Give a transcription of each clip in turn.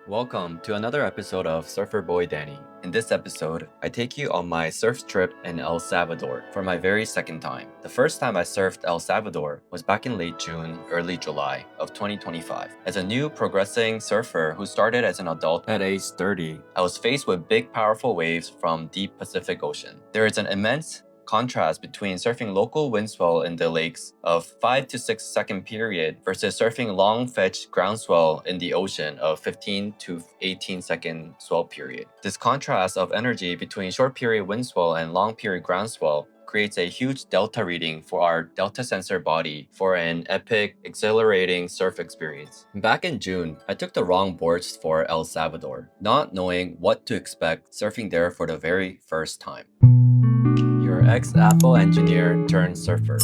Welcome to another episode of Surferboydanny. In this episode, I take you on my surf trip in El Salvador for my very second time. The first time I surfed El Salvador was back in late June, early July of 2025. As a new progressing surfer who started as an adult at age 30, I was faced with big powerful waves from deep Pacific Ocean. There is an immense contrast between surfing local wind swell in the lakes of 5 to 6 second period versus surfing long fetch ground swell in the ocean of 15 to 18 second swell period. This contrast of energy between short period wind swell and long period ground swell creates a huge delta reading for our delta sensor body for an epic, exhilarating surf experience. Back in June, I took the wrong boards for El Salvador, not knowing what to expect surfing there for the very first time. Your ex-Apple engineer turned surfer.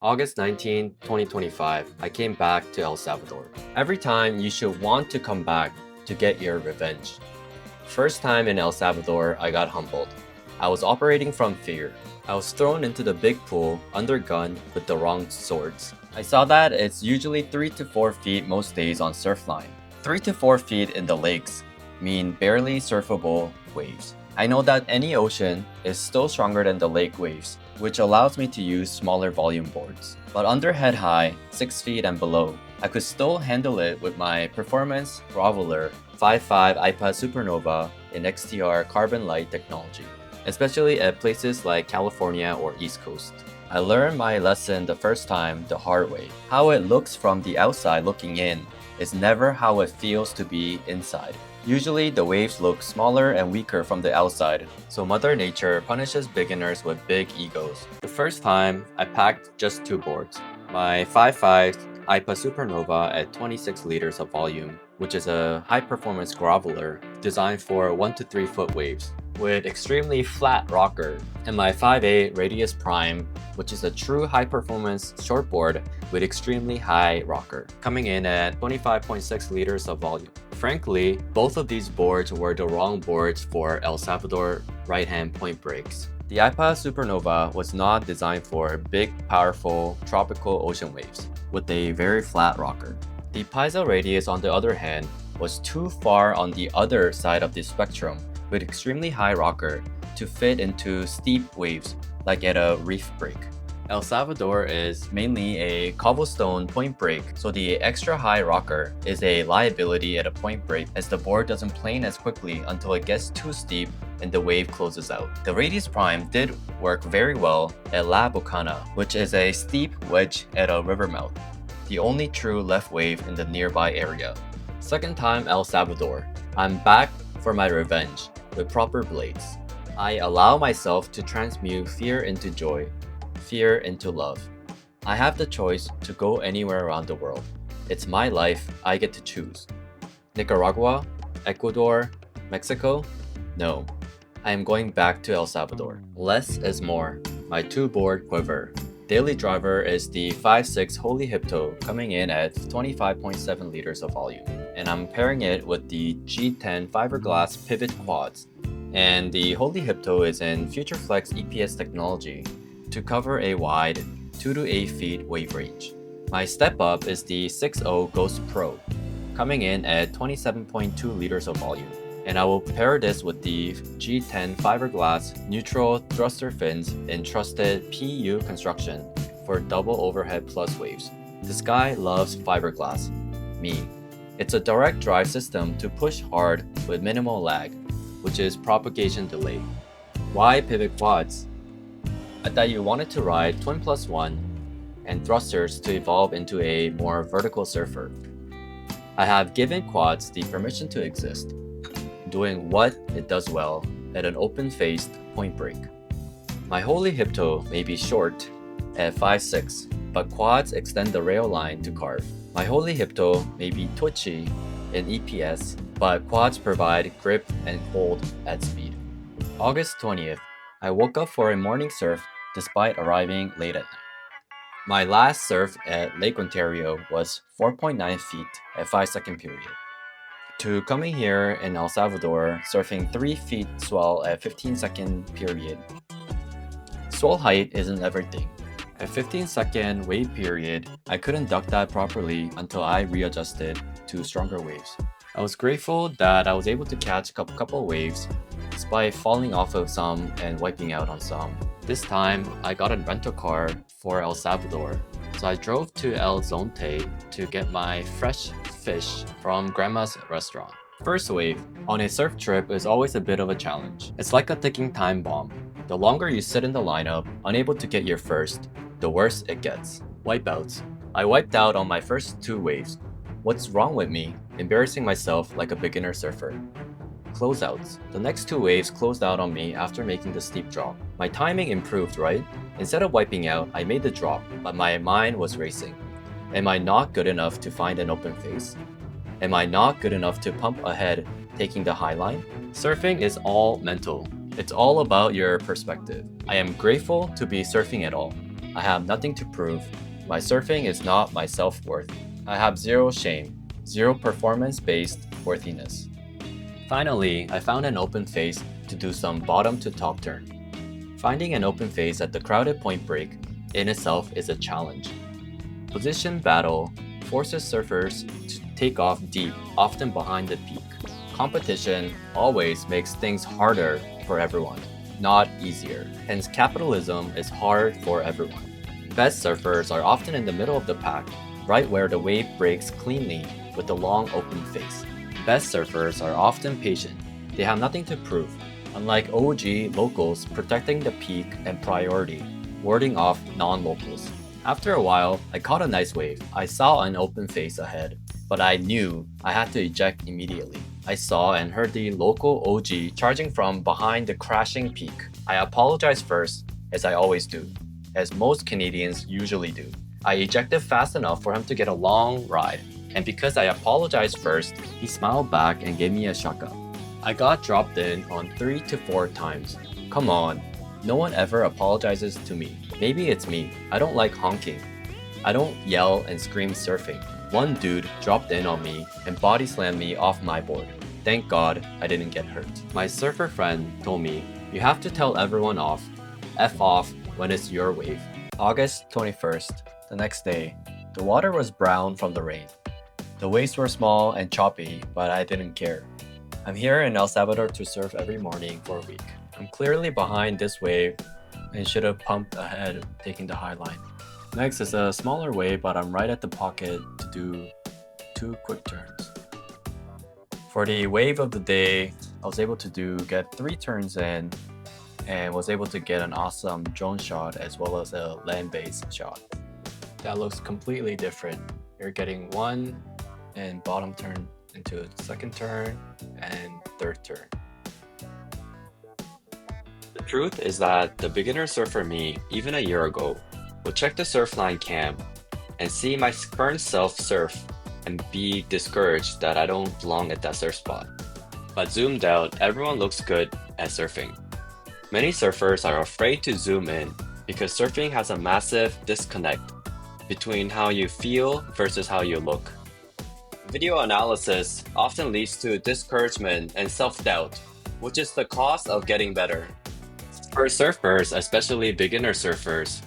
August 19, 2025, I came back to El Salvador. Every time you should want to come back to get your revenge. First time in El Salvador, I got humbled. I was operating from fear. I was thrown into the big pool, under gun, with the wrong swords. I saw that it's usually 3 to 4 feet most days on surfline. 3 to 4 feet in the lakes mean barely surfable waves. I know that any ocean is still stronger than the lake waves, which allows me to use smaller volume boards. But under head high, 6 feet and below, I could still handle it with my performance groveler 5.5 iPad Supernova in XTR carbon light technology, especially at places like California or East Coast. I learned my lesson the first time the hard way. How it looks from the outside looking in is never how it feels to be inside. Usually, the waves look smaller and weaker from the outside, so Mother Nature punishes beginners with big egos. The first time, I packed just 2 boards. My 5.5 IPA Supernova at 26 liters of volume, which is a high-performance groveler designed for 1 to 3 foot waves, with extremely flat rocker, and my 5.8 Radius Prime, which is a true high-performance shortboard with extremely high rocker, coming in at 25.6 liters of volume. Frankly, both of these boards were the wrong boards for El Salvador right-hand point breaks. The IPA Supernova was not designed for big, powerful, tropical ocean waves with a very flat rocker. The Pyzel Radius, on the other hand, was too far on the other side of the spectrum with extremely high rocker to fit into steep waves like at a reef break. El Salvador is mainly a cobblestone point break, so the extra high rocker is a liability at a point break as the board doesn't plane as quickly until it gets too steep and the wave closes out. The Radius Prime did work very well at La Bocana, which is a steep wedge at a river mouth, the only true left wave in the nearby area. Second time El Salvador, I'm back for my revenge with proper blades. I allow myself to transmute fear into joy, fear into love. I have the choice to go anywhere around the world. It's my life, I get to choose. Nicaragua, Ecuador, Mexico? No, I am going back to El Salvador. Less is more. My 2-board quiver. Daily driver is the 5.6 Holy Hypto coming in at 25.7 liters of volume. And I'm pairing it with the G10 fiberglass pivot quads. And the Holy Hypto is in FutureFlex EPS technology to cover a wide 2 to 8 feet wave range. My step up is the 6.0 Ghost Pro, coming in at 27.2 liters of volume. And I will pair this with the G10 fiberglass neutral thruster fins in trusted PU construction for double overhead plus waves. This guy loves fiberglass. Me. It's a direct drive system to push hard with minimal lag, which is propagation delay. Why pivot quads? I thought you wanted to ride Twin Plus One and thrusters to evolve into a more vertical surfer. I have given quads the permission to exist, doing what it does well at an open-faced point break. My Holy Hypto may be short at 5.6, but quads extend the rail line to carve. My Holy Hypto may be twitchy in EPS, but quads provide grip and hold at speed. August 20th, I woke up for a morning surf despite arriving late at night. My last surf at Lake Ontario was 4.9 feet at 5 second period. To coming here in El Salvador, surfing 3 feet swell at 15 second period. Swell height isn't everything. At 15-second wave period, I couldn't duck that properly until I readjusted to stronger waves. I was grateful that I was able to catch a couple waves despite falling off of some and wiping out on some. This time, I got a rental car for El Salvador, so I drove to El Zonte to get my fresh fish from Grandma's restaurant. First wave on a surf trip is always a bit of a challenge. It's like a ticking time bomb. The longer you sit in the lineup, unable to get your first, the worse it gets. Wipeouts. I wiped out on my first 2 waves. What's wrong with me? Embarrassing myself like a beginner surfer. Closeouts. The next 2 waves closed out on me after making the steep drop. My timing improved, right? Instead of wiping out, I made the drop, but my mind was racing. Am I not good enough to find an open face? Am I not good enough to pump ahead, taking the high line? Surfing is all mental. It's all about your perspective. I am grateful to be surfing at all. I have nothing to prove. My surfing is not my self-worth. I have zero shame, zero performance-based worthiness. Finally, I found an open face to do some bottom to top turn. Finding an open face at the crowded point break in itself is a challenge. Position battle forces surfers to take off deep, often behind the peak. Competition always makes things harder for everyone, not easier. Hence, capitalism is hard for everyone. Best surfers are often in the middle of the pack, right where the wave breaks cleanly with a long open face. Best surfers are often patient. They have nothing to prove, unlike OG locals protecting the peak and priority, warding off non-locals. After a while, I caught a nice wave. I saw an open face ahead, but I knew I had to eject immediately. I saw and heard the local OG charging from behind the crashing peak. I apologized first, as I always do, as most Canadians usually do. I ejected fast enough for him to get a long ride, and because I apologized first, he smiled back and gave me a shaka. I got dropped in on 3 to 4 times. Come on, no one ever apologizes to me. Maybe it's me. I don't like honking. I don't yell and scream surfing. One dude dropped in on me and body slammed me off my board. Thank God I didn't get hurt. My surfer friend told me, you have to tell everyone off, F off when it's your wave. August 21st, the next day, the water was brown from the rain. The waves were small and choppy, but I didn't care. I'm here in El Salvador to surf every morning for a week. I'm clearly behind this wave and should have pumped ahead, taking the high line. Next is a smaller wave, but I'm right at the pocket to do 2 quick turns. For the wave of the day, I was able to get 3 turns in and was able to get an awesome drone shot as well as a land-based shot. That looks completely different. You're getting 1 and bottom turn into a 2nd turn and 3rd turn. The truth is that the beginner surfer me, even a year ago, would check the Surfline cam and see my current self surf and be discouraged that I don't belong at that surf spot. But zoomed out, everyone looks good at surfing. Many surfers are afraid to zoom in because surfing has a massive disconnect between how you feel versus how you look. Video analysis often leads to discouragement and self-doubt, which is the cost of getting better. For surfers, especially beginner surfers,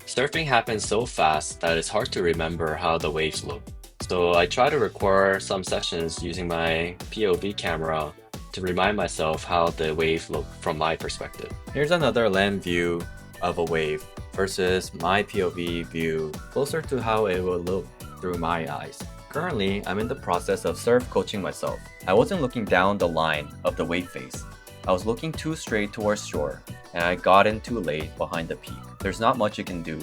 surfing happens so fast that it's hard to remember how the waves look. So I try to record some sessions using my POV camera to remind myself how the waves look from my perspective. Here's another land view of a wave versus my POV view, closer to how it will look through my eyes. Currently, I'm in the process of surf coaching myself. I wasn't looking down the line of the wave face. I was looking too straight towards shore, and I got in too late behind the peak. There's not much you can do.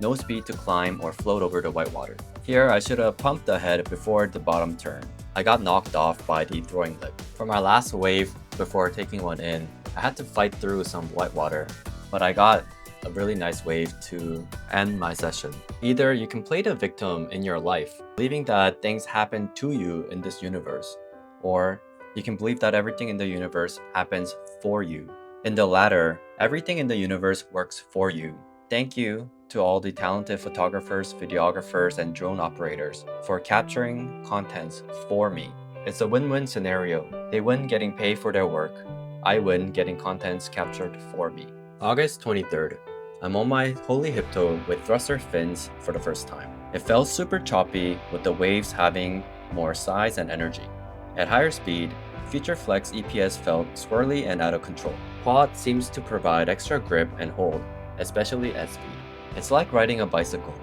No speed to climb or float over the whitewater. Here, I should have pumped ahead before the bottom turn. I got knocked off by the throwing lip. For my last wave, before taking one in, I had to fight through some whitewater, but I got a really nice wave to end my session. Either you can play the victim in your life, believing that things happen to you in this universe, or you can believe that everything in the universe happens for you. In the latter, everything in the universe works for you. Thank you to all the talented photographers, videographers, and drone operators for capturing contents for me. It's a win-win scenario. They win getting paid for their work. I win getting contents captured for me. August 23rd. I'm on my holy hip toe with thruster fins for the first time. It felt super choppy with the waves having more size and energy. At higher speed, Future Flex EPS felt swirly and out of control. Quad seems to provide extra grip and hold, especially at speed. It's like riding a bicycle.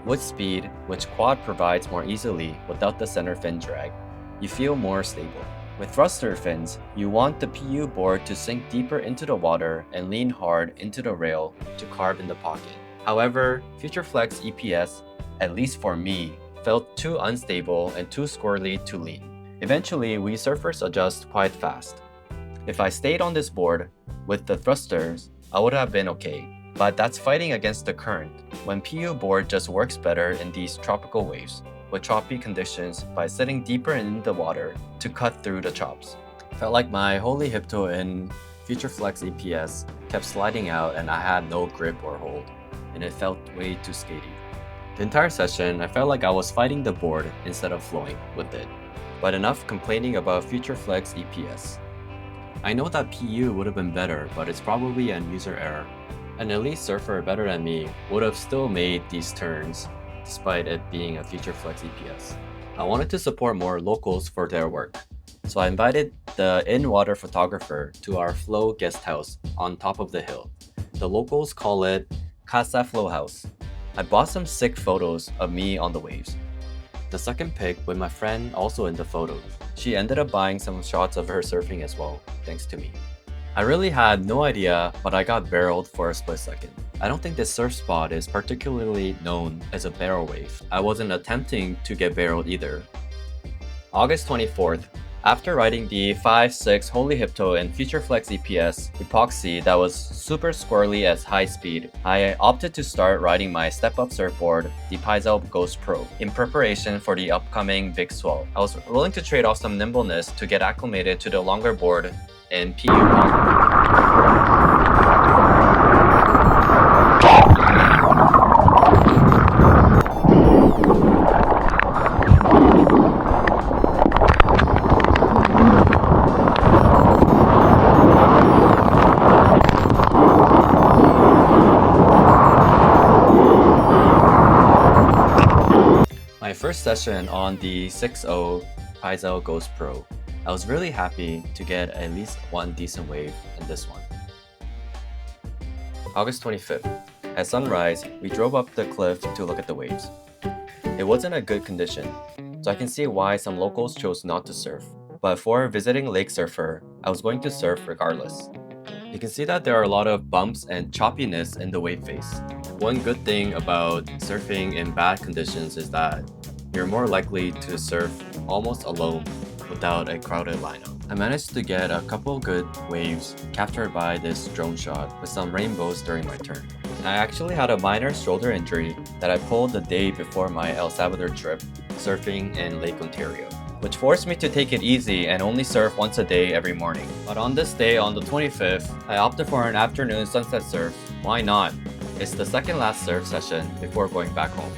With speed, which Quad provides more easily without the center fin drag, you feel more stable. With thruster fins, you want the PU board to sink deeper into the water and lean hard into the rail to carve in the pocket. However, Future Flex EPS, at least for me, felt too unstable and too squirrely to lean. Eventually, we surfers adjust quite fast. If I stayed on this board with the thrusters, I would have been okay. But that's fighting against the current, when PU board just works better in these tropical waves, with choppy conditions by sitting deeper in the water to cut through the chops. Felt like my holy hipto in Future Flex EPS kept sliding out and I had no grip or hold, and it felt way too skatey. The entire session, I felt like I was fighting the board instead of flowing with it. But enough complaining about Future Flex EPS. I know that PU would have been better, but it's probably an user error. An elite surfer better than me would have still made these turns, despite it being a Future Flex EPS. I wanted to support more locals for their work, so I invited the in-water photographer to our flow guest house on top of the hill. The locals call it Casa Flow House. I bought some sick photos of me on the waves. The second pic with my friend also in the photo. She ended up buying some shots of her surfing as well, thanks to me. I really had no idea, but I got barreled for a split second. I don't think this surf spot is particularly known as a barrel wave. I wasn't attempting to get barreled either. August 24th, after riding the 5.6 Holy Hipto and Future Flex EPS epoxy that was super squirrely at high speed, I opted to start riding my step-up surfboard, the Pyzel Ghost Pro, in preparation for the upcoming big swell. I was willing to trade off some nimbleness to get acclimated to the longer board in PU My first session on the 6.0 Pyzel Ghost Pro, I was really happy to get at least one decent wave in this one. August 25th. At sunrise, we drove up the cliff to look at the waves. It wasn't a good condition, so I can see why some locals chose not to surf. But for visiting Lake Surfer, I was going to surf regardless. You can see that there are a lot of bumps and choppiness in the wave face. One good thing about surfing in bad conditions is that you're more likely to surf almost alone without a crowded lineup. I managed to get a couple good waves captured by this drone shot with some rainbows during my turn. I actually had a minor shoulder injury that I pulled the day before my El Salvador trip surfing in Lake Ontario, which forced me to take it easy and only surf once a day every morning. But on this day, on the 25th, I opted for an afternoon sunset surf. Why not? It's the second last surf session before going back home.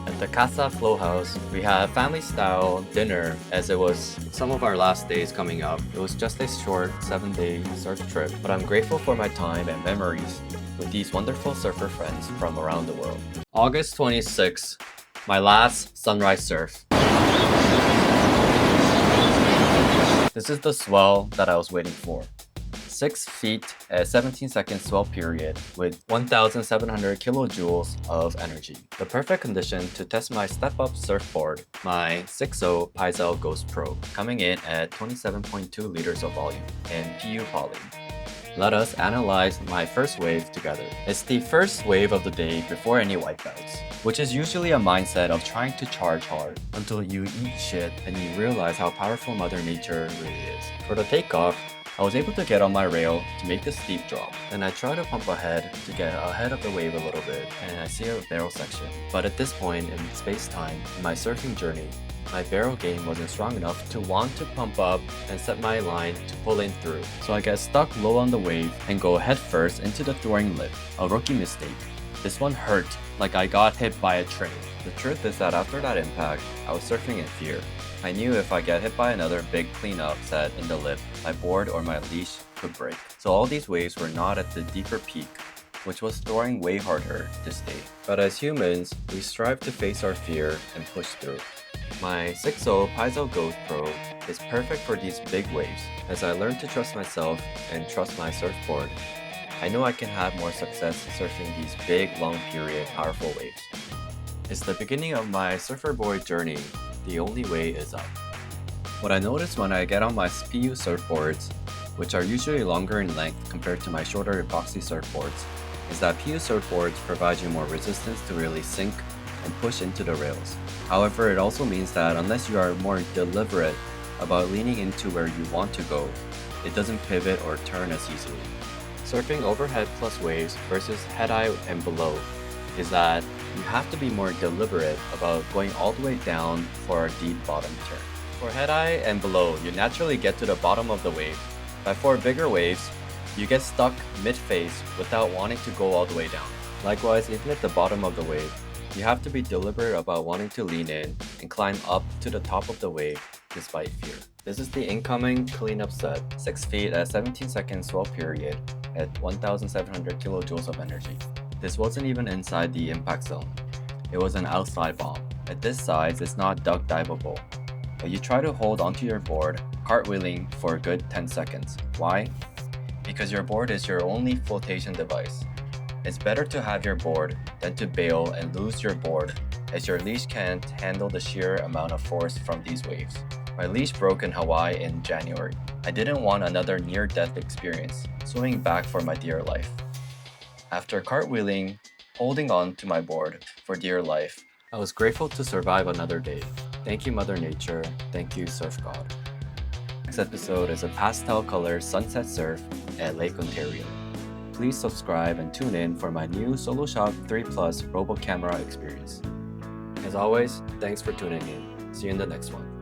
At the Casa Flow House, we had a family-style dinner as it was some of our last days coming up. It was just a short 7-day surf trip, but I'm grateful for my time and memories with these wonderful surfer friends from around the world. August 26th, my last sunrise surf. This is the swell that I was waiting for. 6 feet at 17-second swell period with 1,700 kilojoules of energy. The perfect condition to test my step-up surfboard, my 6.0 Pyzel Ghost Pro, coming in at 27.2 liters of volume and PU poly. Let us analyze my first wave together. It's the first wave of the day before any wipeouts, which is usually a mindset of trying to charge hard until you eat shit and you realize how powerful Mother Nature really is. For the takeoff, I was able to get on my rail to make the steep drop. Then I try to pump ahead to get ahead of the wave a little bit, and I see a barrel section. But at this point in space-time in my surfing journey, my barrel game wasn't strong enough to want to pump up and set my line to pull in through. So I get stuck low on the wave and go head first into the throwing lip, a rookie mistake. This one hurt like I got hit by a train. The truth is that after that impact, I was surfing in fear. I knew if I get hit by another big cleanup set in the lip, my board or my leash could break. So all these waves were not at the deeper peak, which was throwing way harder to stay. But as humans, we strive to face our fear and push through. My 6.0 Pyzel Ghost Pro is perfect for these big waves. As I learn to trust myself and trust my surfboard, I know I can have more success surfing these big, long period, powerful waves. It's the beginning of my surferboy journey. The only way is up. What I notice when I get on my PU surfboards, which are usually longer in length compared to my shorter epoxy surfboards, is that PU surfboards provide you more resistance to really sink and push into the rails. However, it also means that unless you are more deliberate about leaning into where you want to go, it doesn't pivot or turn as easily. Surfing overhead plus waves versus head-eye and below is that you have to be more deliberate about going all the way down for a deep bottom turn. For head-eye and below, you naturally get to the bottom of the wave, but for bigger waves, you get stuck mid-face without wanting to go all the way down. Likewise, even at the bottom of the wave, you have to be deliberate about wanting to lean in and climb up to the top of the wave despite fear. This is the incoming cleanup set, 6 feet at 17 seconds swell period at 1,700 kilojoules of energy. This wasn't even inside the impact zone. It was an outside bomb. At this size, it's not duck diveable, but you try to hold onto your board, cartwheeling for a good 10 seconds. Why? Because your board is your only flotation device. It's better to have your board than to bail and lose your board, as your leash can't handle the sheer amount of force from these waves. My leash broke in Hawaii in January. I didn't want another near-death experience, swimming back for my dear life. After cartwheeling, holding on to my board for dear life, I was grateful to survive another day. Thank you, Mother Nature. Thank you, Surf God. Next episode is a pastel color sunset surf at Lake Ontario. Please subscribe and tune in for my new Solo Shot 3 Plus Robo Camera experience. As always, thanks for tuning in. See you in the next one.